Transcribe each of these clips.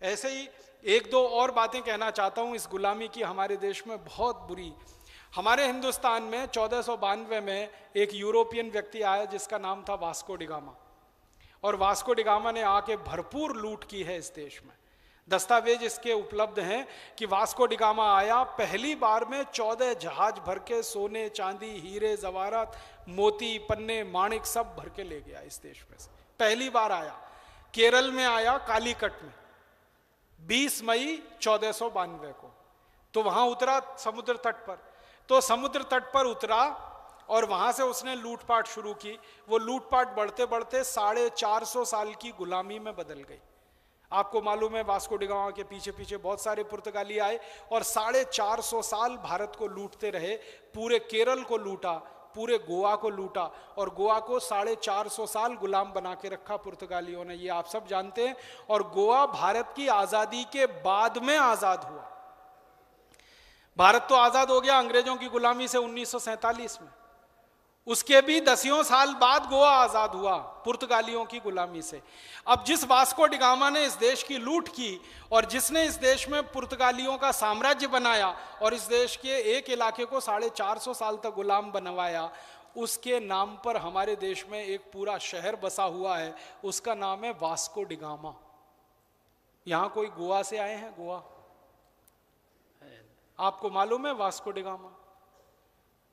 ऐसे ही एक दो और बातें कहना चाहता हूं इस गुलामी की हमारे देश में बहुत बुरी। हमारे हिंदुस्तान में 1492 में एक यूरोपियन व्यक्ति आया जिसका नाम था वास्को डिगामा, और वास्को डिगामा ने आके भरपूर लूट की है इस देश में। दस्तावेज इसके उपलब्ध हैं कि वास्को डिगामा आया, पहली बार में 14 जहाज भर के सोने चांदी हीरे जवाहरात मोती पन्ने माणिक सब भर के ले गया इस देश में से। पहली बार आया, केरल में आया कालीकट में 20 मई 1492 को। तो वहां उतरा समुद्र तट पर, तो समुद्र तट पर उतरा और वहां से उसने लूटपाट शुरू की। वो लूटपाट बढ़ते बढ़ते 450 साल की गुलामी में बदल गई। आपको मालूम है वास्को डिगामा के पीछे पीछे बहुत सारे पुर्तगाली आए और 450 साल भारत को लूटते रहे। पूरे केरल को लूटा, पूरे गोवा को लूटा, और गोवा को 450 साल गुलाम बना के रखा पुर्तगालियों ने, ये आप सब जानते हैं। और गोवा भारत की आजादी के बाद में आजाद हुआ। भारत तो आजाद हो गया अंग्रेजों की गुलामी से 1947 में, उसके भी 10 साल बाद गोवा आजाद हुआ पुर्तगालियों की गुलामी से। अब जिस वास्को डिगामा ने इस देश की लूट की और जिसने इस देश में पुर्तगालियों का साम्राज्य बनाया और इस देश के एक इलाके को 450 साल तक गुलाम बनवाया, उसके नाम पर हमारे देश में एक पूरा शहर बसा हुआ है, उसका नाम है वास्को डिगामा। यहां कोई गोवा से आए हैं? गोवा आपको मालूम है वास्को डिगामा?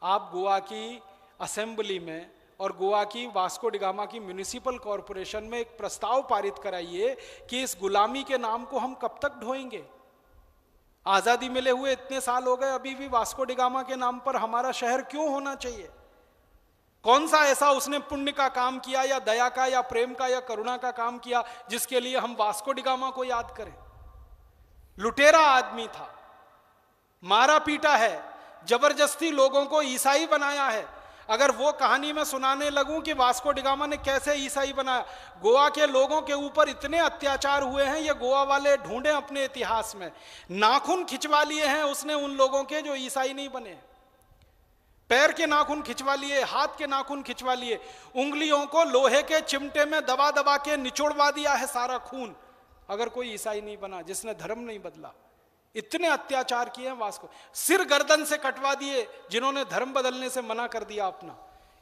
आप गोवा की असेंबली में और गोवा की वास्को डिगामा की म्युनिसिपल कॉरपोरेशन में एक प्रस्ताव पारित कराइए कि इस गुलामी के नाम को हम कब तक ढोएंगे। आजादी मिले हुए इतने साल हो गए, अभी भी वास्को डिगामा के नाम पर हमारा शहर क्यों होना चाहिए? कौन सा ऐसा उसने पुण्य का काम किया या दया का या प्रेम का या करुणा का काम किया जिसके लिए हम वास्को डिगामा को याद करें? लुटेरा आदमी था, मारा पीटा है, जबरदस्ती लोगों को ईसाई बनाया है। अगर वो कहानी में सुनाने लगूं कि वास्को डिगामा ने कैसे ईसाई बनाया, गोवा के लोगों के ऊपर इतने अत्याचार हुए हैं, ये गोवा वाले ढूंढे अपने इतिहास में। नाखून खिंचवा लिए हैं उसने उन लोगों के जो ईसाई नहीं बने, पैर के नाखून खिंचवा लिए, हाथ के नाखून खिंचवा लिए, उंगलियों को लोहे के चिमटे में दबा दबा के निचोड़वा दिया है सारा खून, अगर कोई ईसाई नहीं बना, जिसने धर्म नहीं बदला। इतने अत्याचार किए हैं वास्को, सिर गर्दन से कटवा दिए जिन्होंने धर्म बदलने से मना कर दिया अपना।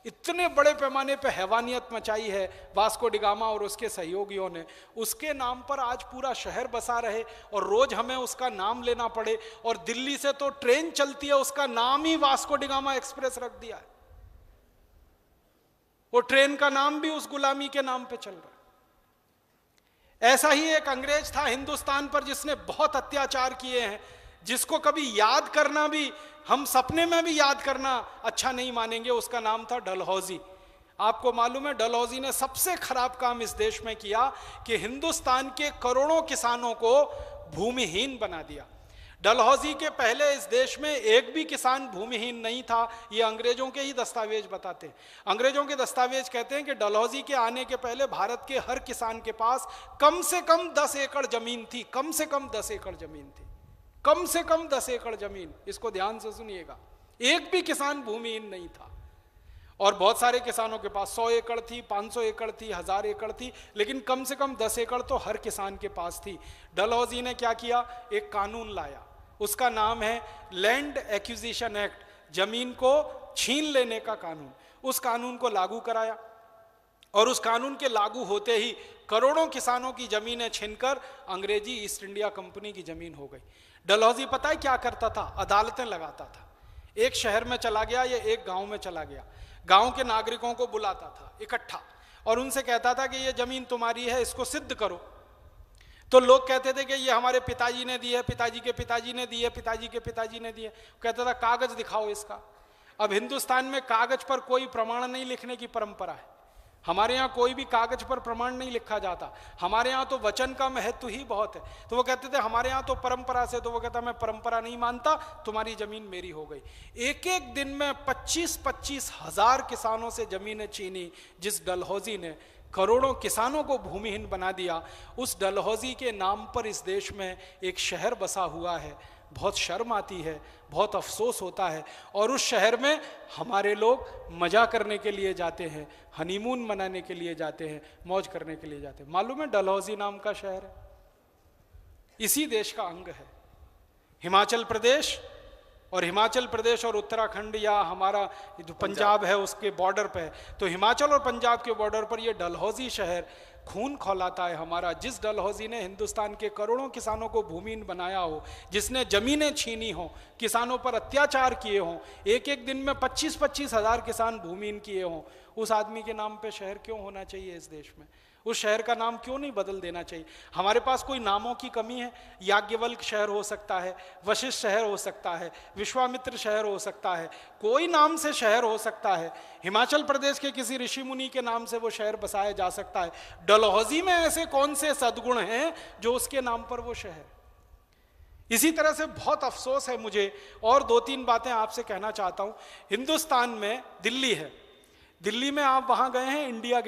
इतने बड़े पैमाने पे हैवानियत मचाई है वास्को डिगामा और उसके सहयोगियों ने। उसके नाम पर आज पूरा शहर बसा रहे और रोज हमें उसका नाम लेना पड़े, और दिल्ली से तो ट्रेन चलती है उसका नाम ही वास्को डिगामा एक्सप्रेस रख दिया है। वो ट्रेन का नाम भी उस गुलामी के नाम पे चल रहा है। ऐसा ही एक अंग्रेज था हिंदुस्तान पर जिसने बहुत अत्याचार किए हैं, जिसको कभी याद करना भी, हम सपने में भी याद करना अच्छा नहीं मानेंगे। उसका नाम था डलहौजी। आपको मालूम है डलहौजी ने सबसे खराब काम इस देश में किया कि हिंदुस्तान के करोड़ों किसानों को भूमिहीन बना दिया। डलहौजी के पहले इस देश में एक भी किसान भूमिहीन नहीं था, ये अंग्रेजों के ही दस्तावेज बताते हैं। अंग्रेजों के दस्तावेज कहते हैं कि डलहौजी के आने के पहले भारत के हर किसान के पास कम से कम 10 एकड़ जमीन थी, कम से कम 10 एकड़ जमीन थी, कम से कम 10 एकड़ जमीन। इसको ध्यान से सुनिएगा, एक भी किसान भूमिहीन नहीं था। और बहुत सारे किसानों के पास 100 एकड़ थी, 500 एकड़ थी, 1000 एकड़ थी, लेकिन कम से कम 10 एकड़ तो हर किसान के पास थी। डलहौजी ने क्या किया, एक कानून लाया, उसका नाम है लैंड एक्विजिशन एक्ट, जमीन को छीन लेने का कानून। उस कानून को लागू कराया और उस कानून के लागू होते ही करोड़ों किसानों की जमीनें छीनकर अंग्रेजी ईस्ट इंडिया कंपनी की जमीन हो गई। डलहौजी पता है क्या करता था? अदालतें लगाता था। एक शहर में चला गया या एक गांव में चला गया, गांव के नागरिकों को बुलाता था इकट्ठा और उनसे कहता था कि ये जमीन तुम्हारी है, इसको सिद्ध करो। तो लोग कहते थे कि ये हमारे पिताजी ने दी है, पिताजी के पिताजी ने दी है, पिताजी के पिताजी ने दी है। कहता था कागज दिखाओ इसका। अब हिंदुस्तान में कागज पर कोई प्रमाण नहीं लिखने की परंपरा है। हमारे यहाँ कोई भी कागज पर प्रमाण नहीं लिखा जाता, हमारे यहाँ तो वचन का महत्व ही बहुत है। तो वो कहते थे हमारे यहाँ तो परंपरा से, तो वो कहता मैं परंपरा नहीं मानता, तुम्हारी जमीन मेरी हो गई। एक एक दिन में 25-25 हजार किसानों से जमीनें छीनी। जिस डलहौजी ने करोड़ों किसानों को भूमिहीन बना दिया, उस डलहौजी के नाम पर इस देश में एक शहर बसा हुआ है। बहुत शर्म आती है, बहुत अफसोस होता है। और उस शहर में हमारे लोग मजा करने के लिए जाते हैं, हनीमून मनाने के लिए जाते हैं, मौज करने के लिए जाते हैं। मालूम है डलहौजी नाम का शहर है। इसी देश का अंग है। हिमाचल प्रदेश और उत्तराखंड या हमारा जो पंजाब है उसके बॉर्डर पे है, तो हिमाचल और पंजाब के बॉर्डर पर ये डलहौजी शहर खून खौलाता है हमारा। जिस डलहौजी ने हिंदुस्तान के करोड़ों किसानों को भूमिहीन बनाया हो, जिसने जमीनें छीनी हो, किसानों पर अत्याचार किए हों, एक एक दिन में 25-25 हजार किसान भूमिहीन किए हों, उस आदमी के नाम पे शहर क्यों होना चाहिए इस देश में? उस शहर का नाम क्यों नहीं बदल देना चाहिए? हमारे पास कोई नामों की कमी है? याज्ञवल्क शहर हो सकता है, वशिष्ठ शहर हो सकता है, विश्वामित्र शहर हो सकता है, कोई नाम से शहर हो सकता है। हिमाचल प्रदेश के किसी ऋषि मुनि के नाम से वो शहर बसाया जा सकता है। डलहौजी में ऐसे कौन से सद्गुण हैं जो उसके नाम पर वो शहर? इसी तरह से बहुत अफसोस है मुझे, और 2-3 बातें आपसे कहना चाहता हूं। हिंदुस्तान में दिल्ली है, दिल्ली में आप वहां गए हैं? इंडिया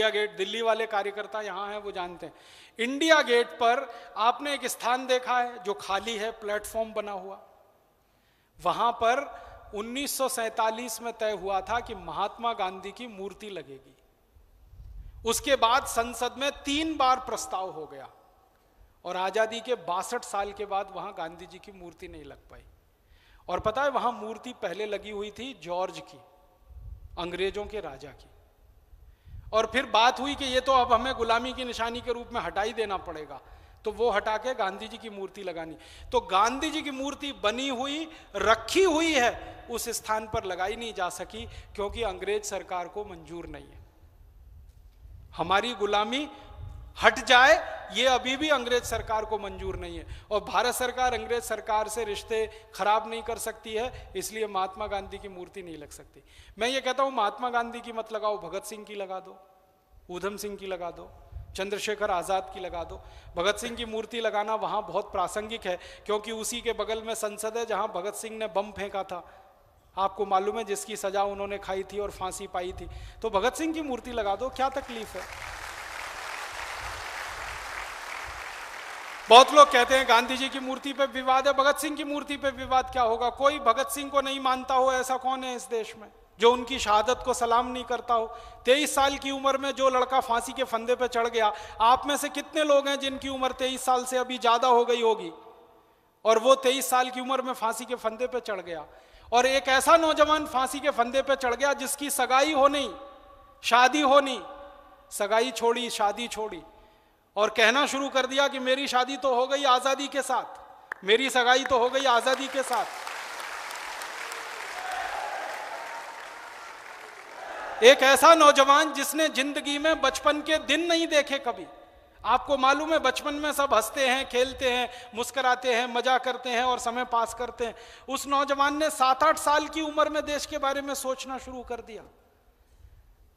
गेट, दिल्ली वाले कार्यकर्ता यहां हैं, वो जानते हैं। इंडिया गेट पर आपने एक स्थान देखा है जो खाली है, प्लेटफॉर्म बना हुआ। वहां पर 1947 में तय हुआ था कि महात्मा गांधी की मूर्ति लगेगी। उसके बाद संसद में 3 बार प्रस्ताव हो गया और आजादी के 62 साल के बाद वहां गांधी जी की मूर्ति नहीं लग पाई। और पता है वहां मूर्ति पहले लगी हुई थी जॉर्ज की, अंग्रेजों के राजा की, और फिर बात हुई कि ये तो अब हमें गुलामी की निशानी के रूप में हटा ही देना पड़ेगा, तो वो हटा के गांधी जी की मूर्ति लगानी। तो गांधी जी की मूर्ति बनी हुई, रखी हुई है, उस स्थान पर लगाई नहीं जा सकी क्योंकि अंग्रेज सरकार को मंजूर नहीं है। हमारी गुलामी हट जाए ये अभी भी अंग्रेज सरकार को मंजूर नहीं है, और भारत सरकार अंग्रेज सरकार से रिश्ते खराब नहीं कर सकती है, इसलिए महात्मा गांधी की मूर्ति नहीं लग सकती। मैं ये कहता हूं महात्मा गांधी की मत लगाओ, भगत सिंह की लगा दो, ऊधम सिंह की लगा दो, चंद्रशेखर आजाद की लगा दो। भगत सिंह की मूर्ति लगाना वहां बहुत प्रासंगिक है क्योंकि उसी के बगल में संसद है जहां भगत सिंह ने बम फेंका था, आपको मालूम है, जिसकी सजा उन्होंने खाई थी और फांसी पाई थी। तो भगत सिंह की मूर्ति लगा दो, क्या तकलीफ है? बहुत लोग कहते हैं गांधी जी की मूर्ति पे विवाद है, भगत सिंह की मूर्ति पे विवाद क्या होगा? कोई भगत सिंह को नहीं मानता हो ऐसा कौन है इस देश में जो उनकी शहादत को सलाम नहीं करता हो? 23 साल की उम्र में जो लड़का फांसी के फंदे पे चढ़ गया, आप में से कितने लोग हैं जिनकी उम्र 23 साल से अभी ज्यादा हो गई होगी और वो 23 साल की उम्र में फांसी के फंदे पे चढ़ गया? और एक ऐसा नौजवान फांसी के फंदे पे चढ़ गया जिसकी सगाई हो नहीं, शादी हो नहीं, सगाई छोड़ी, शादी छोड़ी, और कहना शुरू कर दिया कि मेरी शादी तो हो गई आजादी के साथ, मेरी सगाई तो हो गई आजादी के साथ। एक ऐसा नौजवान जिसने जिंदगी में बचपन के दिन नहीं देखे कभी, आपको मालूम है बचपन में सब हंसते हैं, खेलते हैं, मुस्कुराते हैं, मजा करते हैं और समय पास करते हैं। उस नौजवान ने 7-8 साल की उम्र में देश के बारे में सोचना शुरू कर दिया।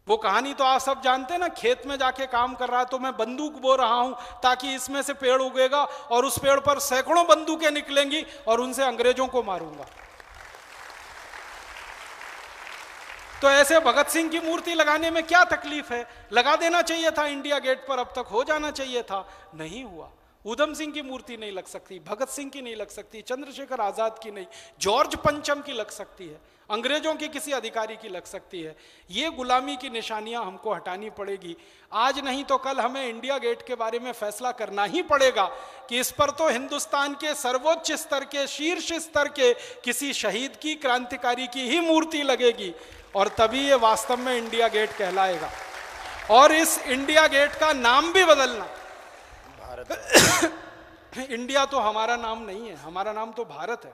वो कहानी तो आप सब जानते हैं ना, खेत में जाके काम कर रहा है तो मैं बंदूक बो रहा हूं ताकि इसमें से पेड़ उगेगा और उस पेड़ पर सैकड़ों बंदूकें निकलेंगी और उनसे अंग्रेजों को मारूंगा। तो ऐसे भगत सिंह की मूर्ति लगाने में क्या तकलीफ है? लगा देना चाहिए था इंडिया गेट पर, अब तक हो जाना चाहिए था, नहीं हुआ। ऊधम सिंह की मूर्ति नहीं लग सकती, भगत सिंह की नहीं लग सकती, चंद्रशेखर आजाद की नहीं, जॉर्ज पंचम की लग सकती है, अंग्रेजों के किसी अधिकारी की लग सकती है। ये गुलामी की निशानियां हमको हटानी पड़ेगी। आज नहीं तो कल हमें इंडिया गेट के बारे में फैसला करना ही पड़ेगा कि इस पर तो हिंदुस्तान के सर्वोच्च स्तर के, शीर्ष स्तर के किसी शहीद की, क्रांतिकारी की ही मूर्ति लगेगी और तभी ये वास्तव में इंडिया गेट कहलाएगा। और इस इंडिया गेट का नाम भी बदलना, इंडिया तो हमारा नाम नहीं है, हमारा नाम तो भारत है।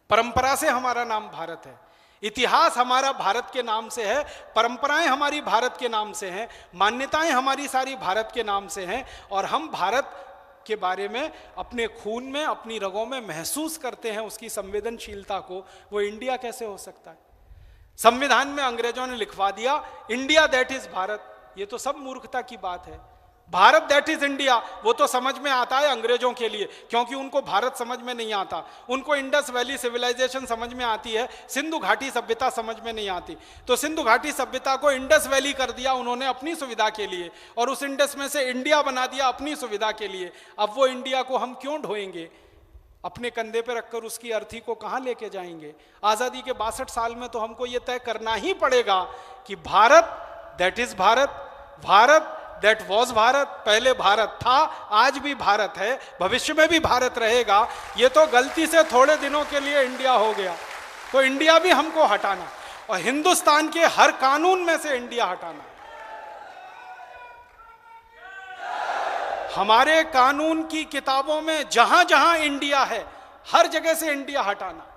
परंपरा से हमारा नाम भारत है, इतिहास हमारा भारत के नाम से है, परंपराएं हमारी भारत के नाम से हैं, मान्यताएं हमारी सारी भारत के नाम से हैं, और हम भारत के बारे में अपने खून में, अपनी रगों में महसूस करते हैं उसकी संवेदनशीलता को। वो इंडिया कैसे हो सकता है? संविधान में अंग्रेजों ने लिखवा दिया इंडिया दैट इज भारत, ये तो सब मूर्खता की बात है। भारत दैट इज इंडिया, वो तो समझ में आता है अंग्रेजों के लिए, क्योंकि उनको भारत समझ में नहीं आता, उनको इंडस वैली सिविलाइजेशन समझ में आती है, सिंधु घाटी सभ्यता समझ में नहीं आती। तो सिंधु घाटी सभ्यता को इंडस वैली कर दिया उन्होंने अपनी सुविधा के लिए, और उस इंडस में से इंडिया बना दिया अपनी सुविधा के लिए। अब वो इंडिया को हम क्यों ढोएंगे? अपने कंधे पे रखकर उसकी अर्थी को कहां लेके जाएंगे? आजादी के 62 साल में तो हमको ये तय करना ही पड़ेगा कि Bharat that is Bharat, Bharat that was Bharat, पहले भारत था, आज भी भारत है, भविष्य में भी भारत रहेगा। ये तो गलती से थोड़े दिनों के लिए इंडिया हो गया, तो इंडिया भी हमको हटाना, और हिंदुस्तान के हर कानून में से इंडिया हटाना। हमारे कानून की किताबों में जहां जहां इंडिया है, हर जगह से इंडिया हटाना।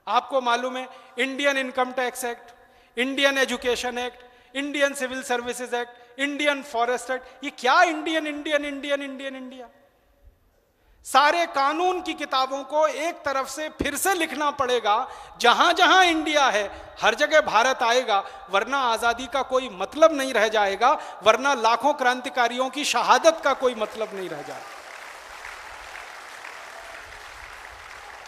आपको मालूम है, Indian income tax act, Indian education act, Indian civil services act, Indian forest act, ये क्या Indian Indian Indian Indian India? सारे कानून की किताबों को एक तरफ से फिर से लिखना पड़ेगा। जहां जहां इंडिया है हर जगह भारत आएगा, वरना आजादी का कोई मतलब नहीं रह जाएगा, वरना लाखों क्रांतिकारियों की शहादत का कोई मतलब नहीं रह जाएगा।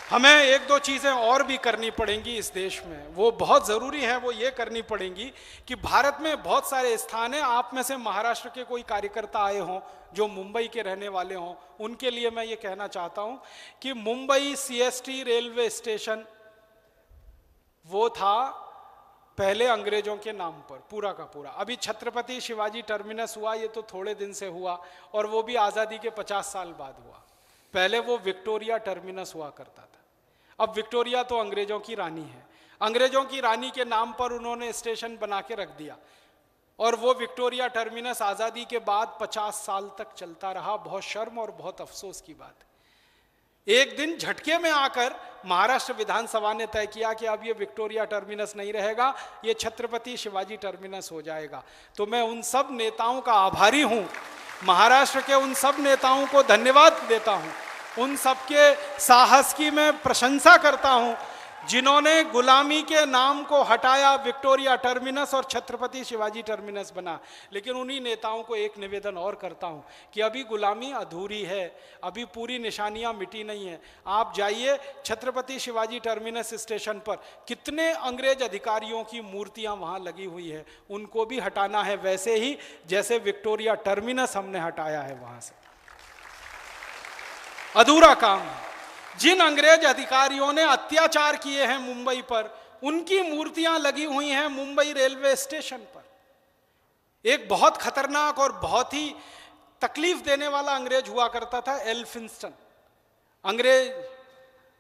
हमें एक दो चीजें और भी करनी पड़ेंगी इस देश में, वो बहुत जरूरी है। वो ये करनी पड़ेंगी कि भारत में बहुत सारे स्थान हैं, आप में से महाराष्ट्र के कोई कार्यकर्ता आए हों जो मुंबई के रहने वाले हों, उनके लिए मैं ये कहना चाहता हूं कि मुंबई सीएसटी रेलवे स्टेशन वो था पहले अंग्रेजों के नाम पर, पूरा का पूरा। अभी छत्रपति शिवाजी टर्मिनस हुआ, ये तो थोड़े दिन से हुआ, और वो भी आज़ादी के 50 साल बाद हुआ। पहले वो विक्टोरिया टर्मिनस हुआ करता था। अब विक्टोरिया तो अंग्रेजों की रानी है, अंग्रेजों की रानी के नाम पर उन्होंने स्टेशन बना के रख दिया, और वो विक्टोरिया टर्मिनस आज़ादी के बाद 50 साल तक चलता रहा। बहुत शर्म और बहुत अफसोस की बात है। एक दिन झटके में आकर महाराष्ट्र विधानसभा ने तय किया कि अब ये विक्टोरिया टर्मिनस नहीं रहेगा, ये छत्रपति शिवाजी टर्मिनस हो जाएगा। तो मैं उन सब नेताओं का आभारी हूं, महाराष्ट्र के उन सब नेताओं को धन्यवाद देता हूं, उन सबके साहस की मैं प्रशंसा करता हूं जिन्होंने गुलामी के नाम को हटाया, विक्टोरिया टर्मिनस और छत्रपति शिवाजी टर्मिनस बना। लेकिन उन्हीं नेताओं को एक निवेदन और करता हूं कि अभी गुलामी अधूरी है, अभी पूरी निशानियां मिटी नहीं है। आप जाइए छत्रपति शिवाजी टर्मिनस स्टेशन पर, कितने अंग्रेज अधिकारियों की मूर्तियां वहां लगी हुई है, उनको भी हटाना है, वैसे ही जैसे विक्टोरिया टर्मिनस हमने हटाया है वहां से। अधूरा काम है। जिन अंग्रेज अधिकारियों ने अत्याचार किए हैं मुंबई पर, उनकी मूर्तियां लगी हुई हैं मुंबई रेलवे स्टेशन पर। एक बहुत खतरनाक और बहुत ही तकलीफ देने वाला अंग्रेज हुआ करता था, एल्फिंस्टन। अंग्रेज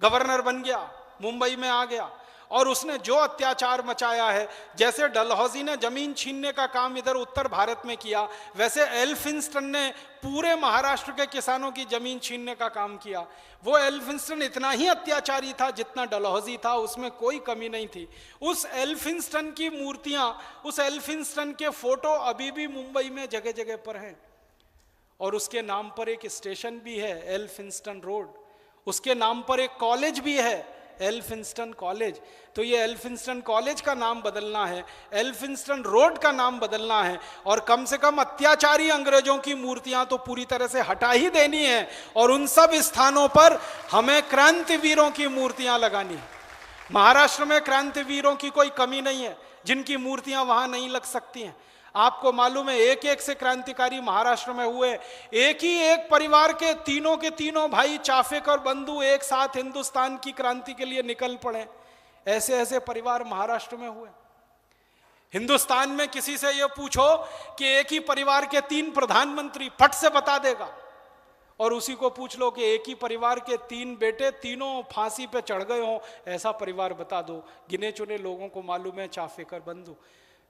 गवर्नर बन गया, मुंबई में आ गया, और उसने जो अत्याचार मचाया है, जैसे डलहौजी ने जमीन छीनने का काम इधर उत्तर भारत में किया, वैसे एल्फिंस्टन ने पूरे महाराष्ट्र के किसानों की जमीन छीनने का काम किया। वो एल्फिंस्टन इतना ही अत्याचारी था जितना डलहौजी था, उसमें कोई कमी नहीं थी। उस एल्फिंस्टन की मूर्तियां, उस एल्फिंस्टन के फोटो अभी भी मुंबई में जगह जगह पर हैं, और उसके नाम पर एक स्टेशन भी है, एल्फिंस्टन रोड। उसके नाम पर एक कॉलेज भी है, एल्फिंस्टन कॉलेज। तो ये एल्फिंस्टन कॉलेज का नाम बदलना है, एल्फिंस्टन रोड का नाम बदलना है, और कम से कम अत्याचारी अंग्रेजों की मूर्तियां तो पूरी तरह से हटा ही देनी है, और उन सब स्थानों पर हमें क्रांतिवीरों की मूर्तियां लगानी है। महाराष्ट्र में क्रांतिवीरों की कोई कमी नहीं है जिनकी मूर्तियां वहां नहीं लग सकती हैं। आपको मालूम है, एक एक से क्रांतिकारी महाराष्ट्र में हुए। एक ही एक परिवार के तीनों भाई चाफेकर बंधु एक साथ हिंदुस्तान की क्रांति के लिए निकल पड़े। ऐसे ऐसे परिवार महाराष्ट्र में हुए। हिंदुस्तान में किसी से यह पूछो कि एक ही परिवार के 3 प्रधानमंत्री, फट से बता देगा। और उसी को पूछ लो कि एक ही परिवार के 3 बेटे, तीनों फांसी पे चढ़ गए हों, ऐसा परिवार बता दो। गिने चुने लोगों को मालूम है चाफेकर बंधु।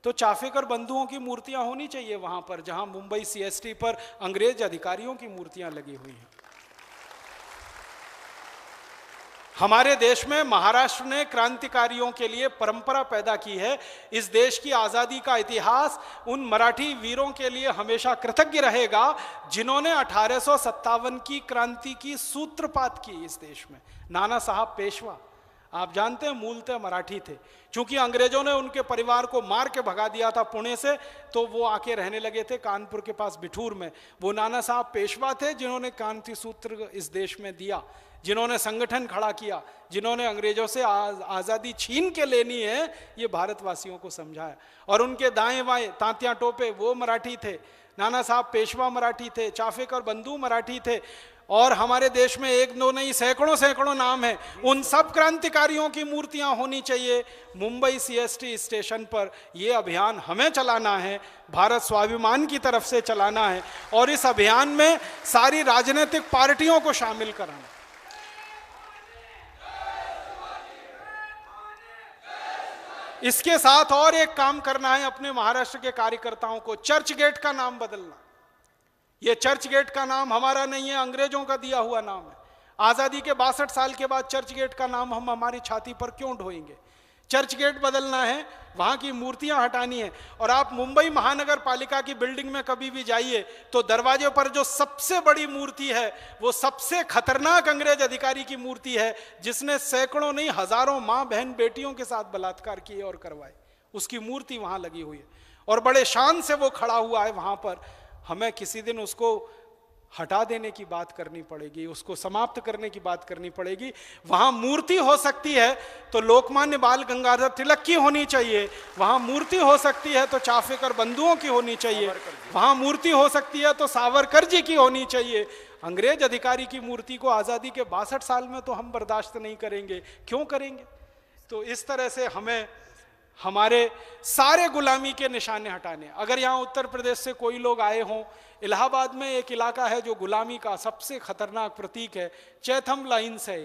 तो चाफेकर बंधुओं की मूर्तियां होनी चाहिए वहां पर जहां मुंबई सीएसटी पर अंग्रेज अधिकारियों की मूर्तियां लगी हुई हैं। हमारे देश में महाराष्ट्र ने क्रांतिकारियों के लिए परंपरा पैदा की है। इस देश की आजादी का इतिहास उन मराठी वीरों के लिए हमेशा कृतज्ञ रहेगा जिन्होंने 1857 की क्रांति की सूत्रपात की इस देश में। नाना साहब पेशवा, आप जानते हैं, मूलतः मराठी थे। क्योंकि अंग्रेजों ने उनके परिवार को मार के भगा दिया था पुणे से, तो वो आके रहने लगे थे कानपुर के पास बिठूर में। वो नाना साहब पेशवा थे जिन्होंने क्रांति सूत्र इस देश में दिया, जिन्होंने संगठन खड़ा किया, जिन्होंने अंग्रेजों से आज़ादी छीन के लेनी है ये भारतवासियों को समझाया। और उनके दाएं बाएं तांतिया टोपे वो मराठी थे, नाना साहब पेशवा मराठी थे, चाफेकर बंधु मराठी थे, और हमारे देश में एक दो नहीं सैकड़ों सैकड़ों नाम है, उन सब क्रांतिकारियों की मूर्तियां होनी चाहिए। मुंबई सीएसटी स्टेशन पर यह अभियान हमें चलाना है, भारत स्वाभिमान की तरफ से चलाना है, और इस अभियान में सारी राजनीतिक पार्टियों को शामिल कराना। इसके साथ और एक काम करना है अपने महाराष्ट्र के कार्यकर्ताओं को, चर्च गेट का नाम बदलना। ये चर्च गेट का नाम हमारा नहीं है, अंग्रेजों का दिया हुआ नाम है। आजादी के 62 साल के बाद चर्च गेट का नाम हम हमारी छाती पर क्यों ढोएंगे? चर्च गेट बदलना है, वहां की मूर्तियां हटानी है। और आप मुंबई महानगर पालिका की बिल्डिंग में कभी भी जाइए तो दरवाजे पर जो सबसे बड़ी मूर्ति है वो सबसे खतरनाक अंग्रेज अधिकारी की मूर्ति है, जिसने सैकड़ों नहीं हजारों मां बहन बेटियों के साथ बलात्कार किए और करवाए। उसकी मूर्ति वहां लगी हुई है और बड़े शान से वो खड़ा हुआ है वहां पर। हमें किसी दिन उसको हटा देने की बात करनी पड़ेगी, उसको समाप्त करने की बात करनी पड़ेगी। वहां मूर्ति हो सकती है तो लोकमान्य बाल गंगाधर तिलक की होनी चाहिए, वहां मूर्ति हो सकती है तो चाफेकर बंधुओं की होनी चाहिए, वहां मूर्ति हो सकती है तो सावरकर जी की होनी चाहिए। अंग्रेज अधिकारी की मूर्ति को आजादी के 62 साल में तो हम बर्दाश्त नहीं करेंगे, क्यों करेंगे? तो इस तरह से हमें हमारे सारे गुलामी के निशाने हटाने। अगर यहाँ उत्तर प्रदेश से कोई लोग आए हों, इलाहाबाद में एक इलाका है जो गुलामी का सबसे खतरनाक प्रतीक है, चैथम लाइन्स है।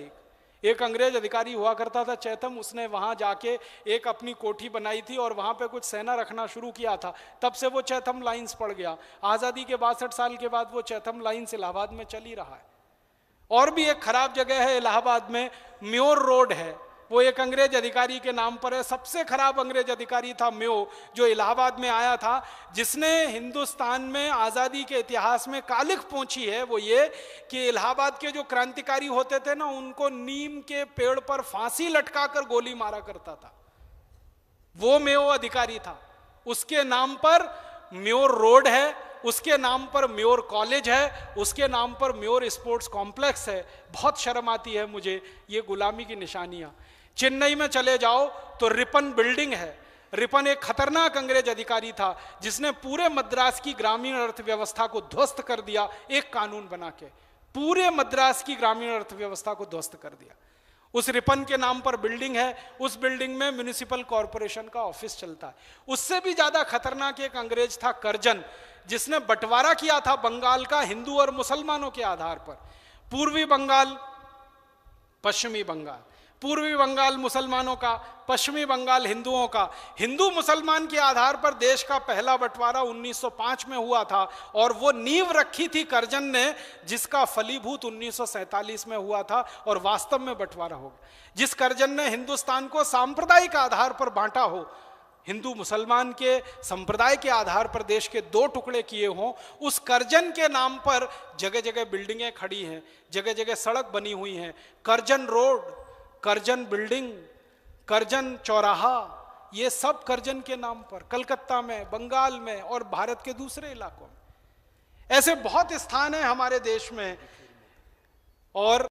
एक अंग्रेज अधिकारी हुआ करता था चैथम, उसने वहां जाके एक अपनी कोठी बनाई थी और वहां पे कुछ सेना रखना शुरू किया था, तब से वो चैथम लाइन्स पड़ गया। आजादी के 62 साल के बाद वो चैथम लाइन्स इलाहाबाद में चल ही रहा है। और भी एक खराब जगह है इलाहाबाद में, म्योर रोड है, वो एक अंग्रेज अधिकारी के नाम पर है। सबसे खराब अंग्रेज अधिकारी था म्यो, जो इलाहाबाद में आया था, जिसने हिंदुस्तान में आज़ादी के इतिहास में कालिख पोंछी है। वो ये कि इलाहाबाद के जो क्रांतिकारी होते थे ना, उनको नीम के पेड़ पर फांसी लटकाकर गोली मारा करता था। वो म्यो अधिकारी था। उसके नाम पर म्योर रोड है, उसके नाम पर म्योर कॉलेज है, उसके नाम पर म्योर स्पोर्ट्स कॉम्प्लेक्स है। बहुत शर्म आती है मुझे ये गुलामी की निशानियां। चेन्नई में चले जाओ तो रिपन बिल्डिंग है। रिपन एक खतरनाक अंग्रेज अधिकारी था जिसने पूरे मद्रास की ग्रामीण अर्थव्यवस्था को ध्वस्त कर दिया, एक कानून बना के पूरे मद्रास की ग्रामीण अर्थव्यवस्था को ध्वस्त कर दिया। उस रिपन के नाम पर बिल्डिंग है, उस बिल्डिंग में म्युनिसिपल कॉर्पोरेशन का ऑफिस चलता है। उससे भी ज्यादा खतरनाक एक अंग्रेज था कर्जन, जिसने बंटवारा किया था बंगाल का हिंदू और मुसलमानों के आधार पर। पूर्वी बंगाल, पश्चिमी बंगाल, पूर्वी बंगाल मुसलमानों का, पश्चिमी बंगाल हिंदुओं का। हिंदू मुसलमान के आधार पर देश का पहला बंटवारा 1905 में हुआ था और वो नींव रखी थी कर्जन ने, जिसका फलीभूत 1947 में हुआ था और वास्तव में बंटवारा हो गया। जिस कर्जन ने हिंदुस्तान को सांप्रदायिक आधार पर बांटा हो, हिंदू मुसलमान के संप्रदाय के आधार पर देश के दो टुकड़े किए हों, उस कर्जन के नाम पर जगह जगह बिल्डिंगें खड़ी हैं, जगह जगह सड़क बनी हुई हैं। Curzon road, Curzon building, Curzon चौराहा, ये सब कर्जन के नाम पर कलकत्ता में, बंगाल में और भारत के दूसरे इलाकों में। ऐसे बहुत स्थान हैं हमारे देश में। और